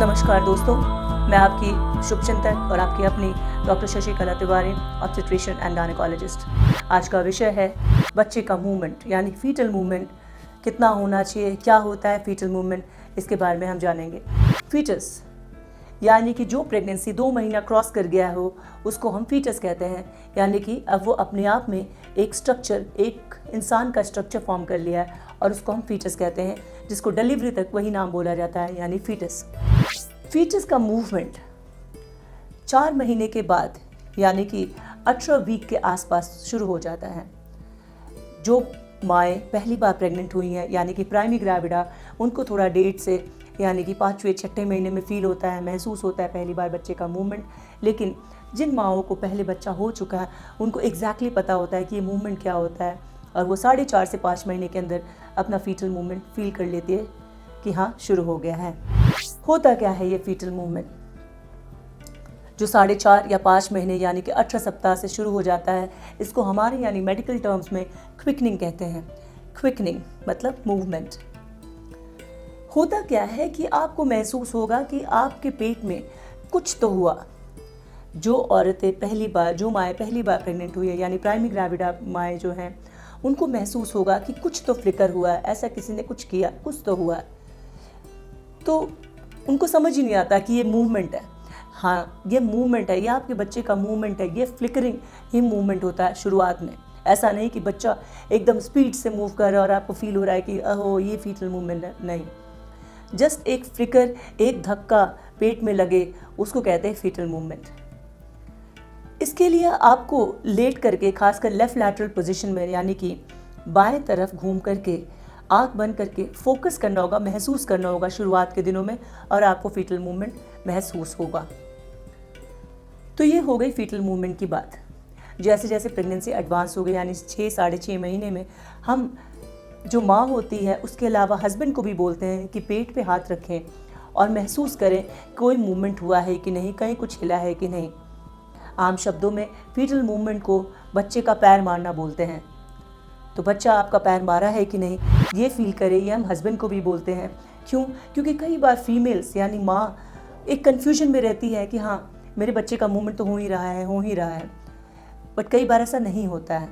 नमस्कार दोस्तों, मैं आपकी शुभचिंतक और आपकी अपनी doctor Shashikala Tiwari, obstetrician and gynaecologist. आज का विषय है बच्चे का मूवमेंट यानी फीटल मूवमेंट कितना होना चाहिए, क्या होता है फीटल मूवमेंट, इसके बारे में हम जानेंगे। फीटस यानी कि जो प्रेगनेंसी 2 महीना क्रॉस कर गया हो उसको हम फीटस कहते हैं। यानी कि अब वो अपने आप में एक स्ट्रक्चर, एक इंसान का स्ट्रक्चर फॉर्म कर लिया है और उसको हम फीटस कहते हैं, जिसको डिलीवरी तक वही नाम बोला जाता है यानी फीटस। फीटस का मूवमेंट 4 महीने के बाद यानी कि 18 वीक के आसपास शुरू हो जाता है। जो माएँ पहली बार प्रेग्नेंट हुई हैं यानी कि प्राइमरी ग्रेविडा, उनको थोड़ा डेट से यानी कि 5वें-6ठे महीने में फील होता है, महसूस होता है पहली बार बच्चे का मूवमेंट। लेकिन जिन माओं को पहले बच्चा हो चुका है उनको एग्जैक्टली पता होता है कि ये मूवमेंट क्या होता है और वो 4.5 से 5 महीने के अंदर अपना फीटल मूवमेंट फील कर लेती है कि हाँ शुरू हो गया है। होता क्या है ये फीटल मूवमेंट जो 4.5 या 5 महीने यानी कि 18 सप्ताह से शुरू हो जाता है, इसको हमारे यानी मेडिकल टर्म्स में क्विकनिंग कहते हैं। क्विकनिंग मतलब मूवमेंट। होता क्या है कि आपको महसूस होगा कि आपके पेट में कुछ तो हुआ। जो औरतें पहली बार, जो माएँ पहली बार प्रेग्नेंट हुई है यानी प्राइमरी ग्रेविडा माएँ जो हैं, उनको महसूस होगा कि कुछ तो फ्लिकर हुआ है, ऐसा किसी ने कुछ किया, कुछ तो हुआ है। तो उनको समझ ही नहीं आता कि ये मूवमेंट है। हाँ, ये मूवमेंट है, ये आपके बच्चे का मूवमेंट है, ये फ्लिकरिंग ही मूवमेंट होता है शुरुआत में। ऐसा नहीं कि बच्चा एकदम स्पीड से मूव कर रहा है और आपको फील हो रहा है कि अहो ये फीटल मूवमेंट है। नहीं, जस्ट एक फ्लिकर, एक धक्का पेट में लगे, उसको कहते हैं फीटल मूवमेंट। इसके लिए आपको लेट करके, खासकर लेफ्ट लैटरल पोजीशन में यानी कि बाएं तरफ घूम करके, आंख बंद करके फोकस करना होगा, महसूस करना होगा शुरुआत के दिनों में, और आपको फीटल मूवमेंट महसूस होगा। तो ये हो गई फीटल मूवमेंट की बात। जैसे जैसे प्रेगनेंसी एडवांस हो गई यानी 6-6.5 महीने में हम जो माँ होती है उसके अलावा हस्बैंड को भी बोलते हैं कि पेट पे हाथ रखें और महसूस करें कोई मूवमेंट हुआ है कि नहीं, कहीं कुछ हिला है कि नहीं। आम शब्दों में फीटल मूवमेंट को बच्चे का पैर मारना बोलते हैं। तो बच्चा आपका पैर मारा है कि नहीं ये फील करे, ये हम हस्बैंड को भी बोलते हैं। क्यों? क्योंकि कई बार फीमेल्स यानी माँ एक कन्फ्यूजन में रहती है कि हाँ मेरे बच्चे का मूवमेंट तो हो ही रहा है, बट कई बार ऐसा नहीं होता है।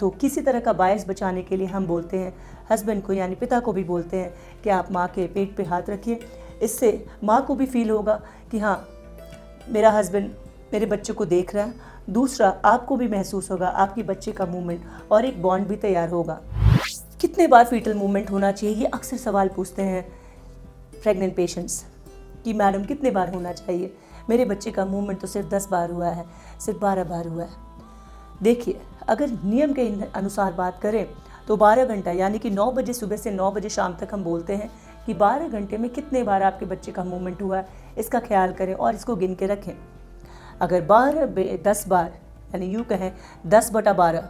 तो किसी तरह का बायस बचाने के लिए हम बोलते हैं हस्बैंड को यानी पिता को भी बोलते हैं कि आप माँ के पेट पे हाथ रखिए। इससे माँ को भी फील होगा कि हाँ मेरा हस्बैंड मेरे बच्चे को देख रहा है। दूसरा, आपको भी महसूस होगा आपके बच्चे का मूवमेंट और एक बॉन्ड भी तैयार होगा। कितने बार फीटल मूवमेंट होना चाहिए, ये अक्सर सवाल पूछते हैं प्रेग्नेंट पेशेंट्स कि मैडम कितने बार होना चाहिए। मेरे बच्चे का मूवमेंट तो सिर्फ 10 बार हुआ है, सिर्फ 12 बार हुआ है। देखिए, अगर नियम के अनुसार बात करें तो 12 घंटा यानी कि 9 बजे सुबह से 9 बजे शाम तक हम बोलते हैं कि 12 घंटे में कितने बार आपके बच्चे का मूवमेंट हुआ है, इसका ख्याल करें और इसको गिन के रखें। अगर 10 बार यानी यूँ कहें 10/12,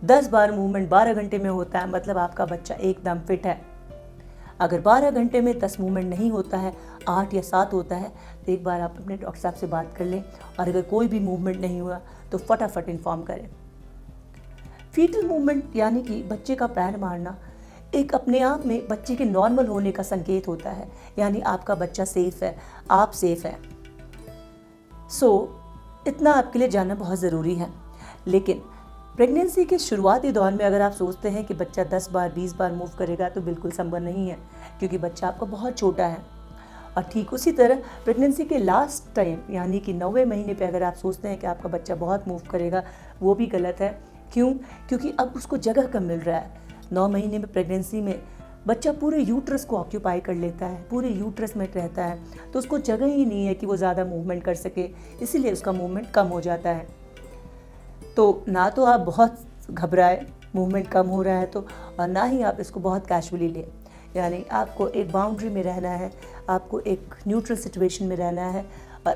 10 बार मूवमेंट 12 घंटे में होता है, मतलब आपका बच्चा एकदम फिट है। अगर 12 घंटे में 10 मूवमेंट नहीं होता है, 8 या 7 होता है, तो एक बार आप अपने डॉक्टर साहब से बात कर लें और अगर कोई भी मूवमेंट नहीं हुआ तो फटाफट इन्फॉर्म करें। फीटल मूवमेंट यानी कि बच्चे का पैर मारना एक अपने आप में बच्चे के नॉर्मल होने का संकेत होता है, यानी आपका बच्चा सेफ है, आप सेफ है। इतना आपके लिए जानना बहुत ज़रूरी है। लेकिन प्रेगनेंसी के शुरुआती दौर में अगर आप सोचते हैं कि बच्चा 10 बार 20 बार मूव करेगा तो बिल्कुल संभव नहीं है, क्योंकि बच्चा आपका बहुत छोटा है। और ठीक उसी तरह प्रेगनेंसी के लास्ट टाइम यानी कि 9वें महीने पे अगर आप सोचते हैं कि आपका बच्चा बहुत मूव करेगा, वो भी गलत है। क्यों? क्योंकि अब उसको जगह कम मिल रहा है। 9 महीने में प्रेगनेंसी में बच्चा पूरे यूट्रस को ऑक्यूपाई कर लेता है, पूरे यूट्रस में रहता है, तो उसको जगह ही नहीं है कि वो ज़्यादा मूवमेंट कर सके, इसीलिए उसका मूवमेंट कम हो जाता है। तो ना तो आप बहुत घबराए मूवमेंट कम हो रहा है तो, और ना ही आप इसको बहुत कैजुअली लें। यानी आपको एक बाउंड्री में रहना है, आपको एक न्यूट्रल सिचुएशन में रहना है। और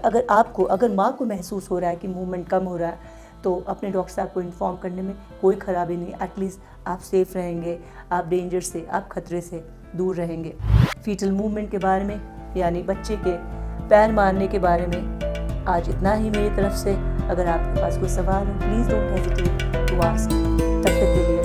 अगर माँ को महसूस हो रहा है कि मूवमेंट कम हो रहा है तो अपने डॉक्टर साहब को इन्फॉर्म करने में कोई ख़राबी नहीं। एटलीस्ट आप सेफ रहेंगे, आप डेंजर से, आप खतरे से दूर रहेंगे। फीटल मूवमेंट के बारे में यानी बच्चे के पैर मारने के बारे में आज इतना ही मेरी तरफ से। अगर आपके पास कोई सवाल हो, please don't hesitate to ask. तब तक के लिए